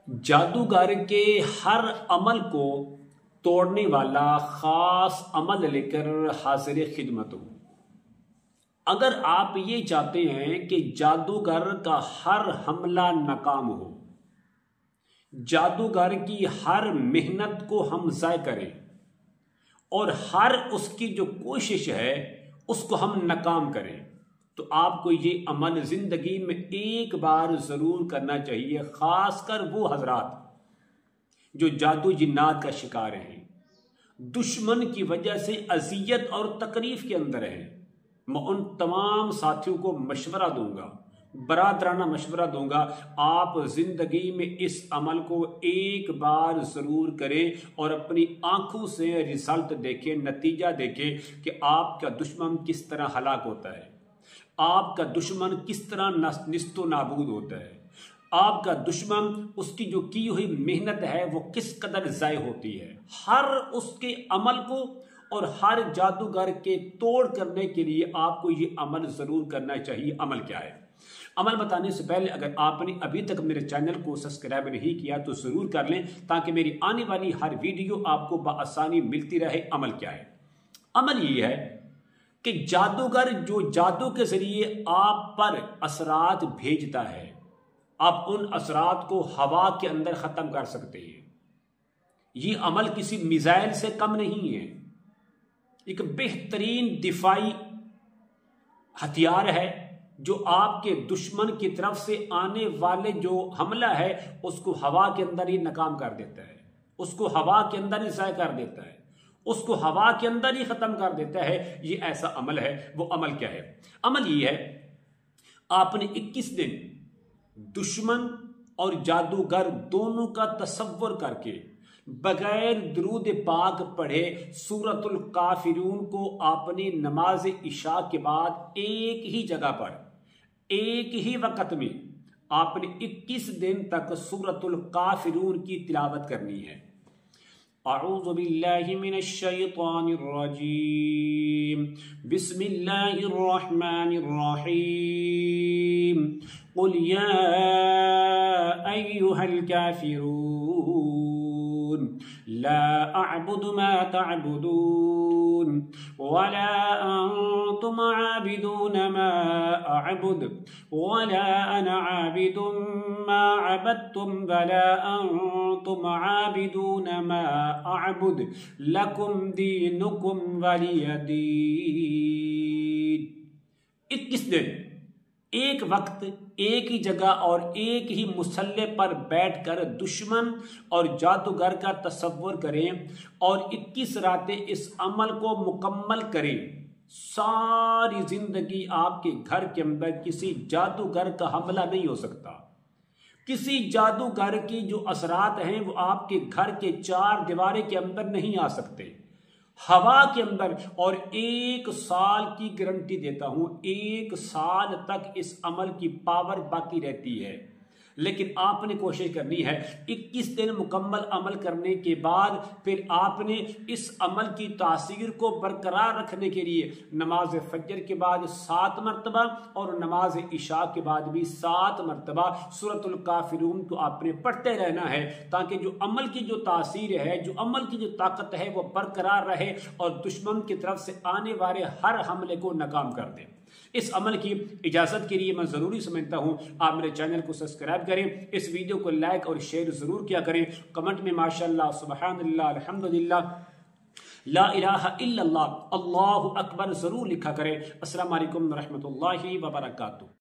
جادوگر کے ہر عمل کو توڑنے والا خاص عمل لے کر حاضر خدمت ہوں۔ اگر آپ یہ چاہتے ہیں کہ جادوگر کا ہر حملہ ناکام ہو، جادوگر کی ہر محنت کو ہم ضائع کریں اور ہر اس کی جو کوشش ہے اس کو ہم ناکام کریں، تو آپ کو یہ عمل زندگی میں ایک بار ضرور کرنا چاہیے، خاص کر وہ حضرات جو جادو جنات کا شکار ہیں، دشمن کی وجہ سے اذیت اور تکلیف کے اندر ہیں۔ میں ان تمام ساتھیوں کو مشورہ دوں گا، برادرانہ مشورہ دوں گا، آپ زندگی میں اس عمل کو ایک بار ضرور کریں اور اپنی آنکھوں سے رزلٹ دیکھیں، نتیجہ دیکھیں کہ آپ کا دشمن کس طرح ہلاک ہوتا ہے، آپ کا دشمن کس طرح نیست و نابود ہوتا ہے، آپ کا دشمن اس کی جو کی ہوئی محنت ہے وہ کس قدر ضائع ہوتی ہے۔ ہر اس کے عمل کو اور ہر جادوگر کے توڑ کرنے کے لیے آپ کو یہ عمل ضرور کرنا چاہیے۔ عمل کیا ہے؟ عمل بتانے سے پہلے اگر آپ نے ابھی تک میرے چینل کو سبسکرائب نہیں کیا تو ضرور کر لیں تاکہ میری آنے والی ہر ویڈیو آپ کو بآسانی ملتی رہے۔ عمل کیا ہے؟ عمل یہ ہے کہ جادوگر جو جادو کے ذریعے آپ پر اثرات بھیجتا ہے، آپ ان اثرات کو ہوا کے اندر ختم کر سکتے ہیں۔ یہ عمل کسی میزائل سے کم نہیں ہے، ایک بہترین دفاعی ہتھیار ہے جو آپ کے دشمن کی طرف سے آنے والے جو حملہ ہے اس کو ہوا کے اندر ہی ناکام کر دیتا ہے، اس کو ہوا کے اندر ہی ضائع کر دیتا ہے، اس کو ہوا کے اندر ہی ختم کر دیتا ہے۔ یہ ایسا عمل ہے۔ وہ عمل کیا ہے؟ عمل یہ ہے، آپ نے 21 دن دشمن اور جادوگر دونوں کا تصور کر کے بغیر درود پاک پڑھے سورۃ الکافرون کو آپ نے نماز عشاء کے بعد ایک ہی جگہ پر ایک ہی وقت میں آپ نے 21 دن تک سورۃ الکافرون کی تلاوت کرنی ہے۔ اعوذ باللہ من الشیطان الرجیم، بسم اللہ الرحمن الرحیم، قل یا ایہا الکافرون لا اعبد ما تعبدون ولا انتم عابدون ما اعبد ولا انا عابد ما عبدتم ولا انتم عابدون ما اعبد لکم دینکم ولی دین۔ 21 دن ایک وقت ایک ہی جگہ اور ایک ہی مسلح پر بیٹھ کر دشمن اور جادوگر کا تصور کریں اور 21 راتیں اس عمل کو مکمل کریں۔ ساری زندگی آپ کے گھر کے اندر کسی جادوگر کا حملہ نہیں ہو سکتا، کسی جادوگر کی جو اثرات ہیں وہ آپ کے گھر کے چار دیوارے کے اندر نہیں آ سکتے، ہوا کے اندر۔ اور 1 سال کی گارنٹی دیتا ہوں، 1 سال تک اس عمل کی پاور باقی رہتی ہے۔ لیکن آپ نے کوشش کرنی ہے 21 دن مکمل عمل کرنے کے بعد پھر آپ نے اس عمل کی تاثیر کو برقرار رکھنے کے لیے نماز فجر کے بعد 7 مرتبہ اور نماز عشاء کے بعد بھی 7 مرتبہ سورۃ الکافرون کو آپ نے پڑھتے رہنا ہے تاکہ جو عمل کی جو تاثیر ہے، جو عمل کی جو طاقت ہے وہ برقرار رہے اور دشمن کی طرف سے آنے والے ہر حملے کو ناکام کر دے۔ اس عمل کی اجازت کے لیے میں ضروری سمجھتا ہوں آپ میرے چینل کو سبسکرائب کریں، اس ویڈیو کو لائک اور شیئر ضرور کیا کریں، کمنٹ میں ماشاءاللہ، سبحان اللہ، الحمدللہ، لا الہ الا اللہ، اللہ اکبر ضرور لکھا کریں۔ السلام علیکم ورحمۃ اللہ وبرکاتہ۔